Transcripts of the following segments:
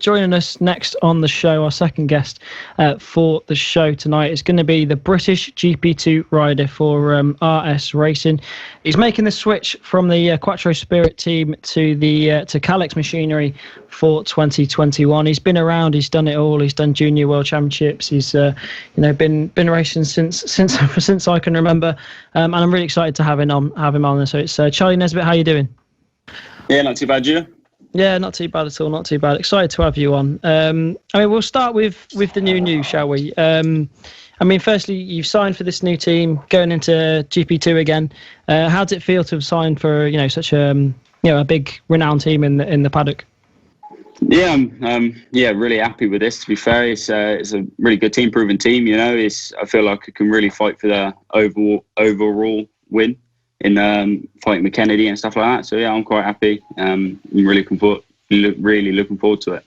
Joining us next on the show, our second guest for the show tonight is going to be the British GP2 rider for RS Racing. He's making the switch from the Quattro Spirit team to the to Kalex Machinery for 2021. He's been around, he's done it all. He's done Junior World Championships. He's been racing since I can remember, and I'm really excited to have him on. So it's Charlie Nesbitt. How you doing? Yeah, not too bad, you? Yeah, not too bad at all. Not too bad. Excited to have you on. We'll start with the new, shall we? Firstly, you've signed for this new team, going into GP2 again. How does it feel to have signed for such a big renowned team in the paddock? Yeah, I'm really happy with this. To be fair, it's a really good team, proven team. I feel like I can really fight for the overall win in fighting with Kennedy and stuff like that. So yeah, I'm quite happy. I'm really looking forward to it.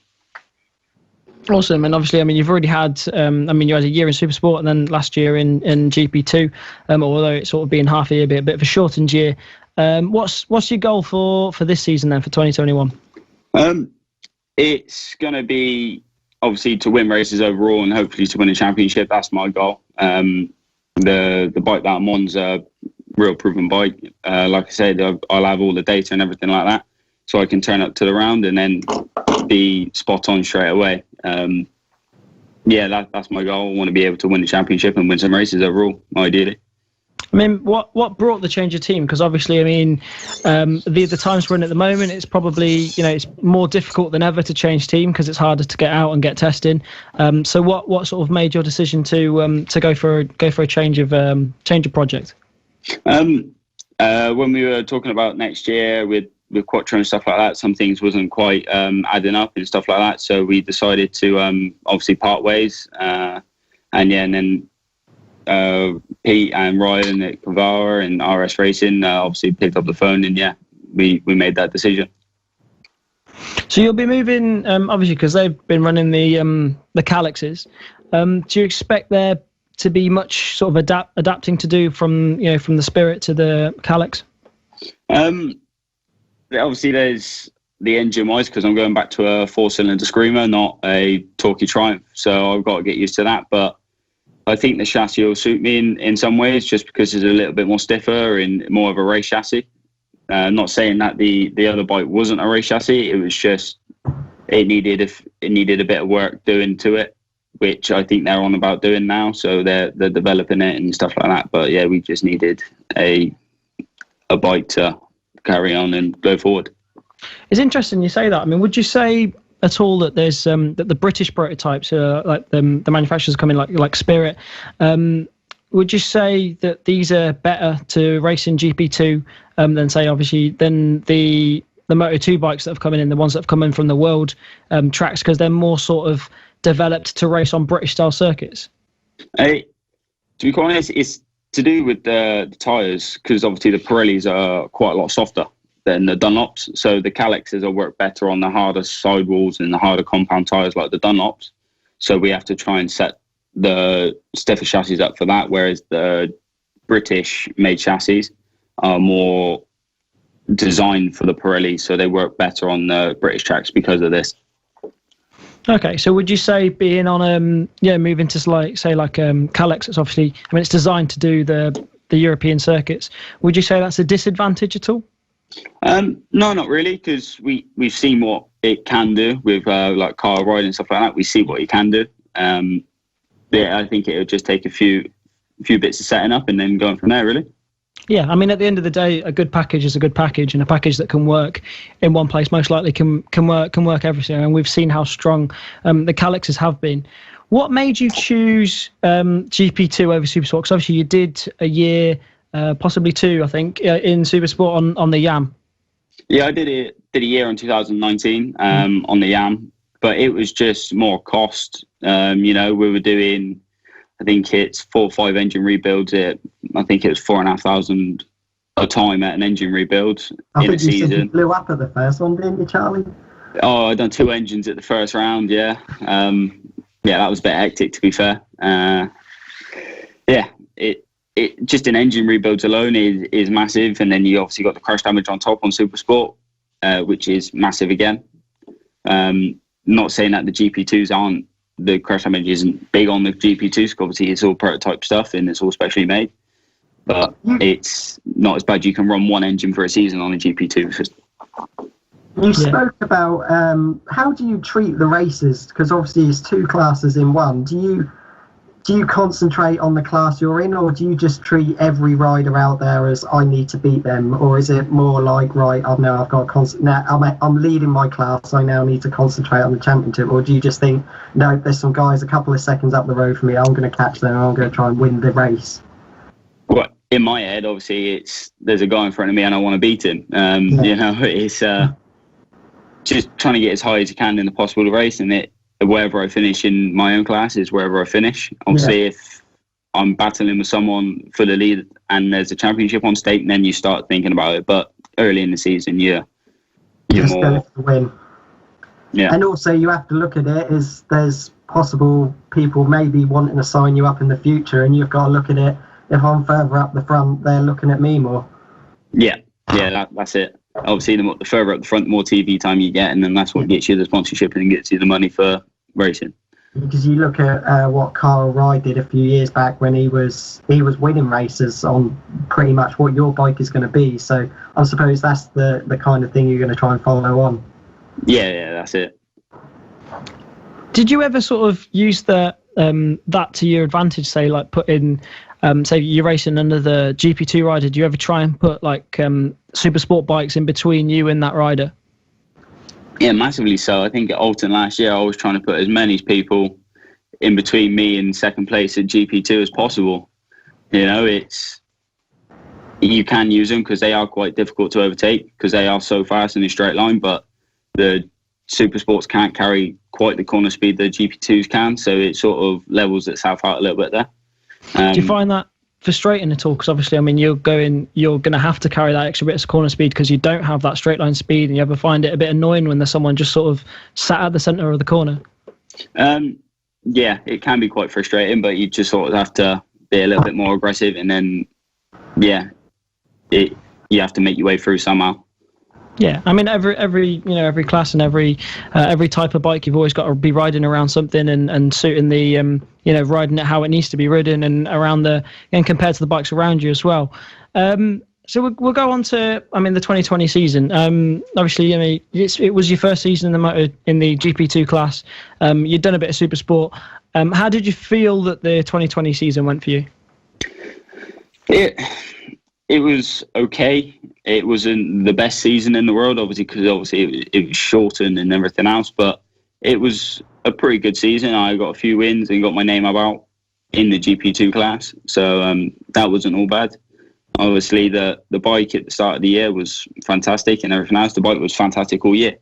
Awesome. And obviously, you've already had, you had a year in Supersport and then last year in GP2, although it's sort of been half a year, a bit of a shortened year. What's your goal for this season then, for 2021? It's going to be obviously to win races overall and hopefully to win a championship. That's my goal. The bike that I'm on's a real proven bike. Like I said, I'll have all the data and everything like that, so I can turn up to the round and then be spot on straight away. That's my goal. I want to be able to win the championship and win some races overall, ideally. What brought the change of team? Because obviously, the times we're in at the moment, it's probably it's more difficult than ever to change team because it's harder to get out and get testing. So what sort of made your decision to go for a change of project? When we were talking about next year with Quattro and stuff like that, some things wasn't quite adding up and stuff like that. So we decided to obviously part ways. And then Pete and Ryan at Kavara and RS Racing obviously picked up the phone, and we made that decision. So you'll be moving, obviously, because they've been running the Kalexes. Do you expect there to be much sort of adapting to do from the Spirit to the Kalex? Obviously, there's the engine-wise, because I'm going back to a 4-cylinder Screamer, not a Torquay Triumph, so I've got to get used to that. But I think the chassis will suit me in some ways, just because it's a little bit more stiffer and more of a race chassis. Not saying that the other bike wasn't a race chassis. It was just it needed a bit of work doing to it, which I think they're on about doing now. So they're developing it and stuff like that. But yeah, we just needed a bike to carry on and go forward. It's interesting you say that. Would you say at all that there's that the British prototypes, like the manufacturers coming like Spirit, would you say that these are better to race in GP2 than say obviously than the Moto2 bikes that have come in, the ones that have come in from the world tracks, because they're more sort of developed to race on British style circuits? To be quite honest, it's to do with the tyres, because obviously the Pirellis are quite a lot softer than the Dunlops, so the Kalexes will work better on the harder sidewalls and the harder compound tyres like the Dunlops. So we have to try and set the stiffer chassis up for that, whereas the British made chassis are more designed for the Pirelli, so they work better on the British tracks because of this. Okay, so would you say being on moving to Kalex, it's obviously it's designed to do the European circuits, would you say that's a disadvantage at all? No, not really, because we've seen what it can do with like car ride and stuff like that. We see what it can do. I think it would just take a few bits of setting up and then going from there, really. Yeah, at the end of the day, a good package is a good package, and a package that can work in one place most likely can work everywhere. And we've seen how strong the Kalexes have been. What made you choose GP2 over Supersport? Because obviously you did a year, possibly two, I think, in Supersport on the Yam. Yeah, I did a year in 2019 on the Yam, but it was just more cost. We were doing, I think it's 4 or 5 engine rebuilds. I think it was $4,500 a time at an engine rebuild in a season. Said you blew up at the first one, didn't you, Charlie? Oh, I done 2 engines at the first round. Yeah, that was a bit hectic, to be fair. It just in engine rebuilds alone is massive, and then you obviously got the crash damage on top on Supersport, which is massive again. not saying that the GP2s aren't, the crash damage isn't big on the GP2s, because obviously it's all prototype stuff and it's all specially made. But it's not as bad. You can run one engine for a season on a GP2. You spoke about how do you treat the races? Because obviously it's two classes in one. Do you concentrate on the class you're in, or do you just treat every rider out there as I need to beat them, or is it more like, right, I've got I'm leading my class, I now need to concentrate on the championship, or do you just think, no, there's some guys a couple of seconds up the road from me, I'm going to catch them and I'm going to try and win the race? Well, in my head, obviously, there's a guy in front of me and I want to beat him. You know, it's just trying to get as high as you can in the possible race, and wherever I finish in my own class is wherever I finish. Obviously, if I'm battling with someone for the lead and there's a championship on stake, then you start thinking about it. But early in the season, you're just more going to win. Yeah. And also, you have to look at it as there's possible people maybe wanting to sign you up in the future, and you've got to look at it. If I'm further up the front, they're looking at me more. Yeah, that's it. Obviously, the further up the front, the more TV time you get, and then that's what gets you the sponsorship and gets you the money for racing. Because you look at what Carl Rye did a few years back when he was winning races on pretty much what your bike is going to be. So I suppose that's the kind of thing you're going to try and follow on. Yeah, that's it. Did you ever sort of use that to your advantage? Say, like put in, say you're racing under the GP2 rider. Do you ever try and put like super sport bikes in between you and that rider? Yeah, massively so. I think at Alton last year, I was trying to put as many people in between me and second place at GP2 as possible. You know, you can use them because they are quite difficult to overtake because they are so fast in a straight line, but the super sports can't carry quite the corner speed the GP2s can, so it sort of levels itself out a little bit there. Do you find that frustrating at all? Because obviously, I mean, you're going to have to carry that extra bit of corner speed because you don't have that straight line speed, and you ever find it a bit annoying when there's someone just sort of sat at the centre of the corner? Yeah, it can be quite frustrating, but you just sort of have to be a little bit more aggressive, and then you have to make your way through somehow. Yeah, I mean every class and every type of bike, you've always got to be riding around something and suiting the riding it how it needs to be ridden and compared to the bikes around you as well. So we'll go on to the 2020 season. Obviously, it was your first season in the GP2 class. You'd done a bit of super sport. How did you feel that the 2020 season went for you? It was okay. It wasn't the best season in the world, obviously, because it was shortened and everything else. But it was a pretty good season. I got a few wins and got my name about in the GP2 class. So that wasn't all bad. Obviously, the bike at the start of the year was fantastic and everything else. The bike was fantastic all year.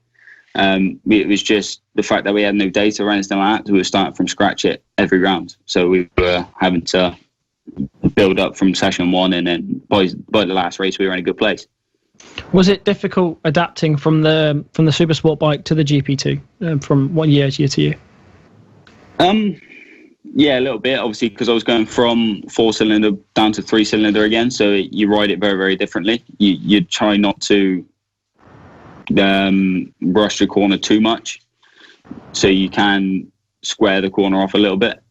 It was just the fact that we had no data or anything like that. We were starting from scratch at every round. So we were having to build up from session one, and then by the last race we were in a good place. Was it difficult adapting from the super sport bike to the GP2 from 1 year to year? Yeah, a little bit, obviously, because I was going from 4-cylinder down to 3-cylinder again, so you ride it very, very differently. You try not to rush the corner too much, so you can square the corner off a little bit.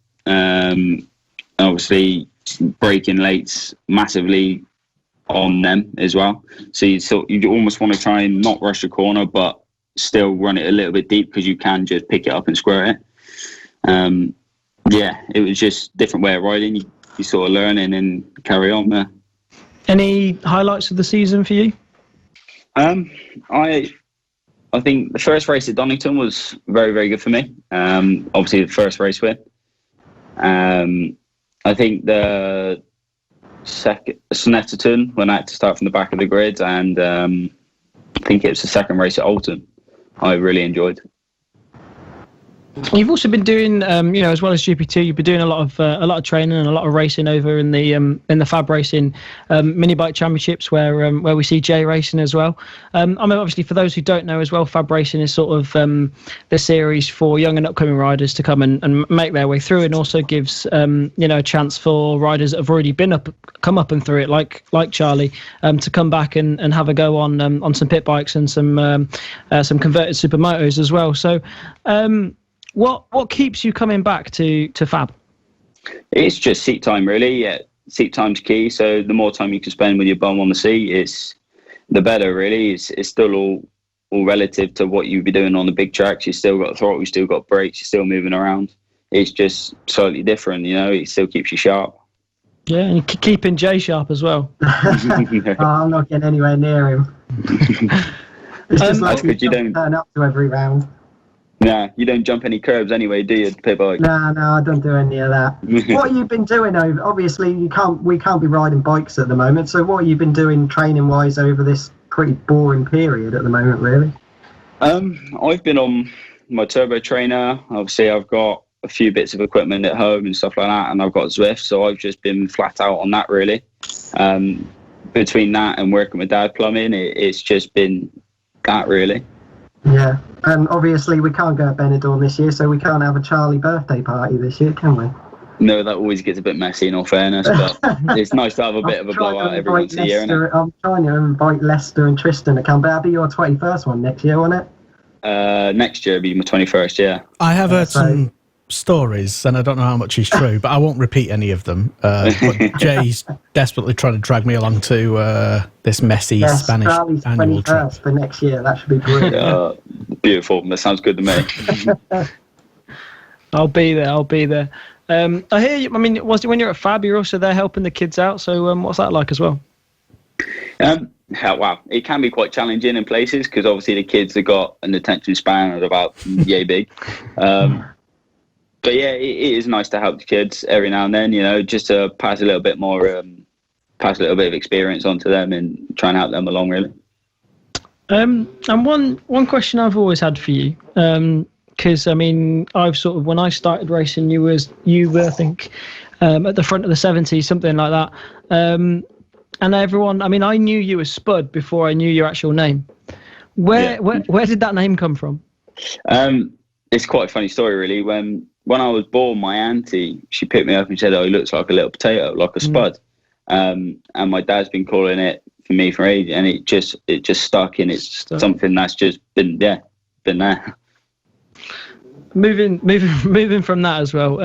Obviously, braking late's massively on them as well. So you almost want to try and not rush the corner, but still run it a little bit deep because you can just pick it up and square it. It was just a different way of riding. You sort of learn and then carry on there. Any highlights of the season for you? I think the first race at Donington was very, very good for me. Obviously, the first race win. I think the second Snetterton, when I had to start from the back of the grid, and I think it was the second race at Alton, I really enjoyed. You've also been doing, as well as GP2, you've been doing a lot of training and a lot of racing over in the Fab Racing mini bike championships, where we see Jay racing as well. I mean, obviously, for those who don't know as well, Fab Racing is sort of the series for young and upcoming riders to come and make their way through, and also gives a chance for riders that have already come up and through it, like Charlie, to come back and have a go on some pit bikes and some converted supermotos as well. So. What keeps you coming back to Fab? It's just seat time, really. Yeah, seat time's key. So the more time you can spend with your bum on the seat, it's the better, really. It's still all relative to what you'd be doing on the big tracks. You still got throttle, you still got brakes, you're still moving around. It's just slightly different, It still keeps you sharp. Yeah, and keeping Jay sharp as well. I'm not getting anywhere near him. It's just like you don't turn up to every round. Nah, you don't jump any curbs anyway, do you, pit bike? No, I don't do any of that. What have you been doing over? Obviously, we can't be riding bikes at the moment. So, what have you been doing training-wise over this pretty boring period at the moment, really? I've been on my turbo trainer. Obviously, I've got a few bits of equipment at home and stuff like that, and I've got Zwift, so I've just been flat out on that, really. Between that and working with Dad plumbing, it's just been that, really. Yeah, and obviously we can't go to Benidorm this year, so we can't have a Charlie birthday party this year, can we? No, that always gets a bit messy, in all fairness, but it's nice to have a bit of a blowout every once a year, isn't it? I'm trying to invite Lester and Tristan to come, but that'll be your 21st one next year, won't it? Next year will be my 21st, yeah. I have heard some stories, and I don't know how much is true, but I won't repeat any of them. But Jay's desperately trying to drag me along to this messy Spanish annual trip for next year. That should be brilliant. Beautiful. That sounds good to me. I'll be there. I hear you. I mean, when you're at Fab, you're also there helping the kids out. So what's that like as well? Wow, it can be quite challenging in places because obviously the kids have got an attention span of about yay big. But yeah, it is nice to help the kids every now and then, just to pass a little bit of experience onto them and try and help them along, really. And one question I've always had for you, because I mean, I've sort of, when I started racing, you were I think at the front of the 70s, something like that. And everyone, I mean, I knew you as Spud before I knew your actual name. Where did that name come from? It's quite a funny story, really. When I was born, my auntie, she picked me up and said, "Oh, he looks like a little potato, like a spud." And my dad's been calling it for me for ages, and it just stuck, and it's something that's just been there. Moving from that as well.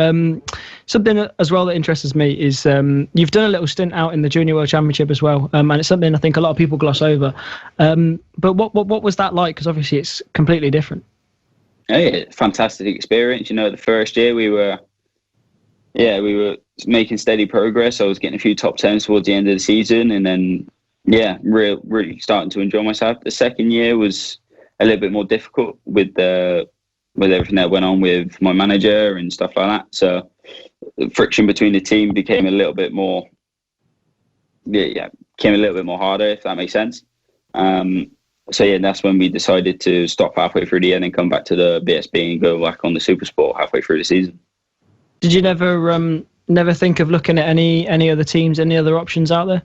Something as well that interests me is you've done a little stint out in the Junior World Championship as well, and it's something I think a lot of people gloss over. But what was that like? Because obviously it's completely different. Yeah, fantastic experience. The first year we were making steady progress. I was getting a few top 10s towards the end of the season, and then really starting to enjoy myself. The second year was a little bit more difficult with everything that went on with my manager and stuff like that. So the friction between the team became a little bit more harder, if that makes sense. So yeah, that's when we decided to stop halfway through the year and then come back to the BSB and go back on the Super Sport halfway through the season. Did you never think of looking at any other teams, any other options out there?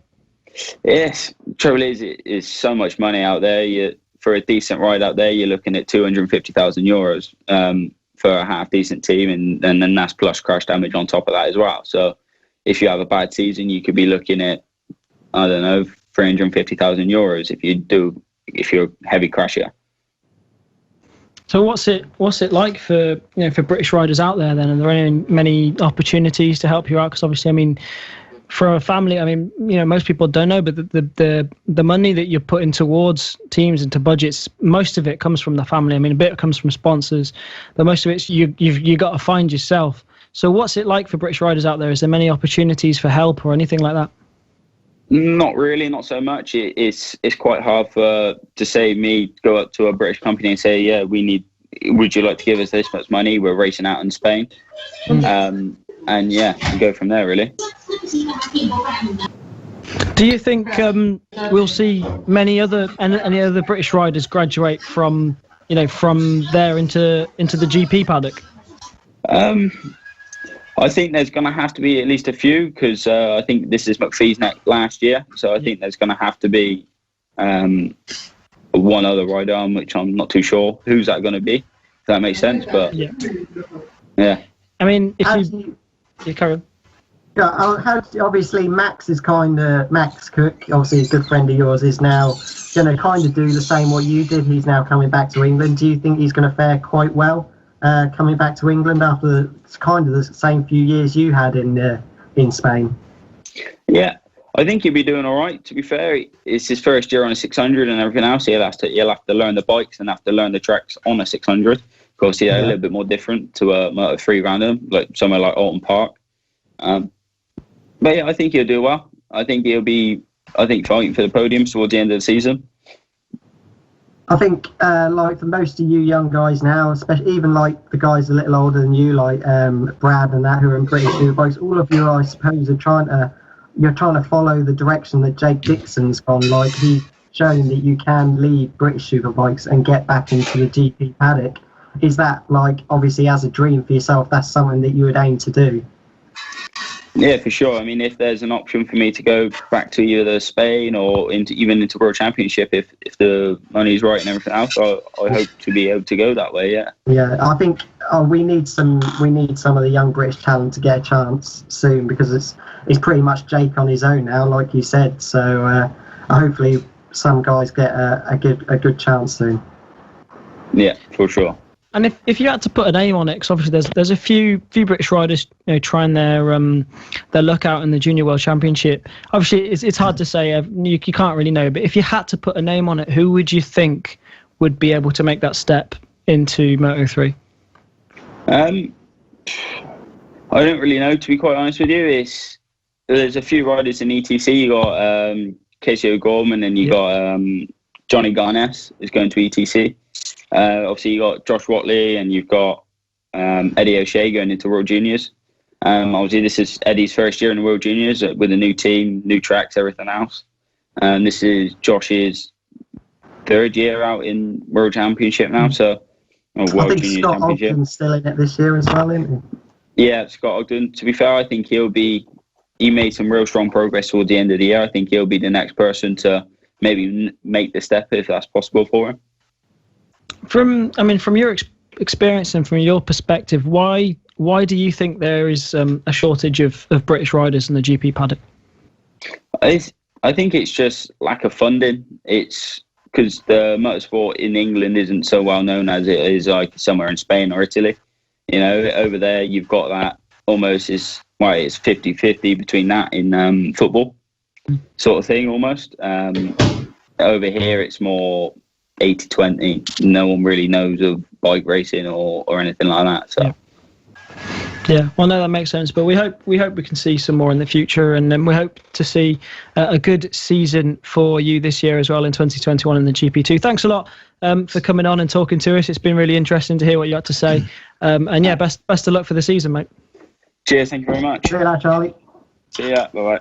Yes, trouble is so much money out there. For a decent ride out there, you're looking at €250,000 for a half decent team, and then that's plus crash damage on top of that as well. So if you have a bad season, you could be looking at, I don't know, €350,000 if you're a heavy crasher. So what's it like for British riders out there then? Are there many opportunities to help you out? Because obviously, I mean, for a family, I mean, most people don't know, but the money that you're putting towards teams and to budgets, most of it comes from the family. I mean, a bit comes from sponsors, but most of it's you got to find yourself. So what's it like for British riders out there? Is there many opportunities for help or anything like that? Not really, not so much. It's quite hard to say me go up to a British company and say, yeah, would you like to give us this much money? We're racing out in Spain. And go from there, really. Do you think we'll see any other British riders graduate from there into the GP paddock? I think there's going to have to be at least a few because I think this is McPhee's last year. So I think there's going to have to be one other rider on which I'm not too sure who's that going to be. If that makes sense, but yeah. I mean, if you carry on. Yeah, obviously Max Cook, obviously a good friend of yours, is now going to kind of do the same what you did. He's now coming back to England. Do you think he's going to fare quite well coming back to England after kind of the same few years you had in Spain? Yeah, I think he'll be doing all right. To be fair, it's his first year on a 600 and everything else. He'll have to learn the bikes and have to learn the tracks on a 600. Of course, a little bit more different to a Moto 3 random, like somewhere like Alton Park. But yeah, I think he'll do well. I think he'll be fighting for the podiums towards the end of the season. I think, like for most of you young guys now, especially even like the guys a little older than you, like Brad and that, who are in British Superbikes, all of you, I suppose, are trying to follow the direction that Jake Dixon's gone. Like he's shown that you can leave British Superbikes and get back into the GP paddock. Is that, like, obviously as a dream for yourself, that's something that you would aim to do? Yeah, for sure. I mean, if there's an option for me to go back to either Spain or even into World Championship, if the money's right and everything else, I hope to be able to go that way. Yeah. Yeah, I think we need some of the young British talent to get a chance soon because it's pretty much Jake on his own now, like you said. So hopefully some guys get a good chance soon. Yeah, for sure. And if you had to put a name on it, because obviously there's a few British riders, trying their luck out in the Junior World Championship. Obviously, it's hard to say. You can't really know. But if you had to put a name on it, who would you think would be able to make that step into Moto 3? I don't really know, to be quite honest with you. There's a few riders in ETC. You got Casey O'Gorman and you got Johnny Garnes is going to ETC. Obviously, you got Josh Watley and you've got Eddie O'Shea going into World Juniors. Obviously, this is Eddie's first year in the World Juniors with a new team, new tracks, everything else. This is Josh's third year out in World Championship now. So, I think Scott Ogden's still in it this year as well, isn't he? Yeah, Scott Ogden. To be fair, I think he made some real strong progress towards the end of the year. I think he'll be the next person to maybe make the step if that's possible for him. From your experience and from your perspective, why do you think there is a shortage of British riders in the GP paddock? I think it's just lack of funding. It's because the motorsport in England isn't so well known as it is like somewhere in Spain or Italy. Over there you've got that almost it's 50-50 between that in football sort of thing almost. Over here it's more 80-20. No one really knows of bike racing or anything like that. So yeah, well, no, that makes sense. But we hope we can see some more in the future, and then we hope to see a good season for you this year as well in 2021 in the GP2. Thanks a lot for coming on and talking to us. It's been really interesting to hear what you had to say. And yeah, best of luck for the season, mate. Cheers. Thank you very much. See you later, Charlie. See ya. Bye bye.